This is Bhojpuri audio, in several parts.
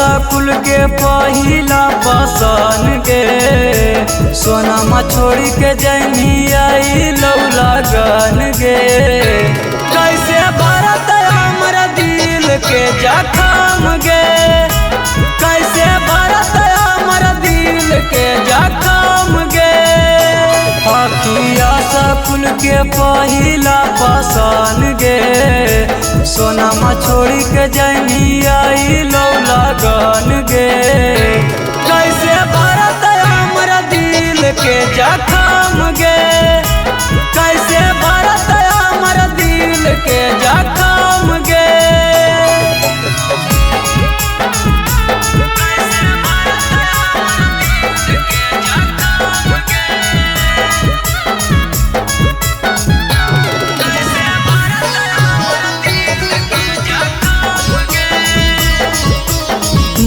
स्कूल के पहिला पसंद गे, सोनमा छोड़ी के जैनी आई लौला गन गे। कैसे भरत हमरा दिल के जखम गे, कैसे भरत हमरा दिल के जखम गे। अखिया स्कूल के पहिला पसंद गे, सोनमा छोड़ी के जैनी आई लौला गन गे। कैसे भरत हमरा दिल के जखम गे, कैसे भरत हमरा दिल के जखम गे।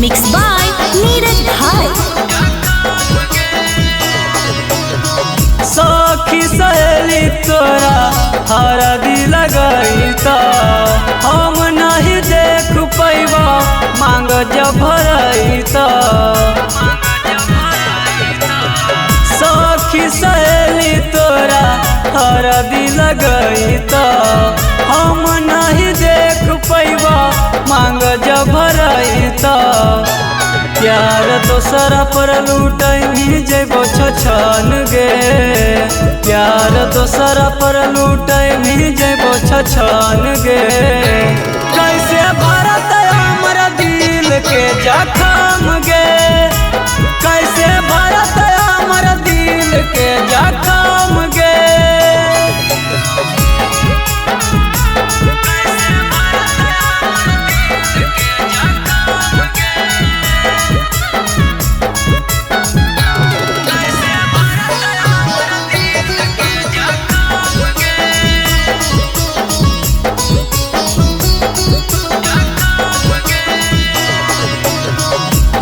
मिक्स बाय नीरज भाई। सखी सहेली तोरा हरा दिल गई त हम नहीं देख पैबा मांग जब भरई त। सखी सहेली तोरा हरा दिल गई त हम नहीं देख पैबा मांग जब भरई त। प्यार दोसरा पर लूटही जेबो छछन गे, प्यार दोसरा पर लूटही जेबो छछन गे। कैसे भरत हमरा दिल के जखम गे, कैसे भरत हमरा दिल के जखम गे।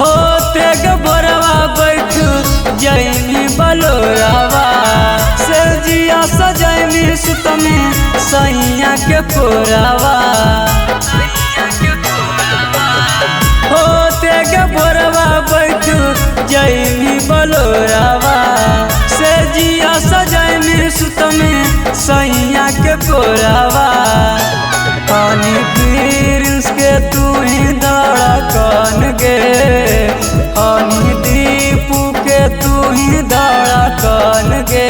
होते गबरवा बैठ जैनी बलोरावा, से जिया सजैनी सुतमे सैया के पोरावा। होते गबरवा बैठ जैनी बलोरावा, से जिया सजैनी सुतमे सैया के पोरावा। पानी प्रिंस के तू ही धड़कन गे, पानी दीपू के तू ही धड़कन गे।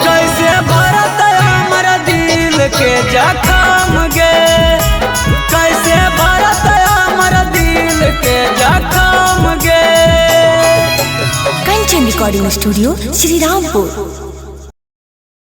कैसे भरत हमरा दिल के जखम गे, कैसे भरत हमरा दिल के जखम गे। Kanchan recording studio Shrirampur.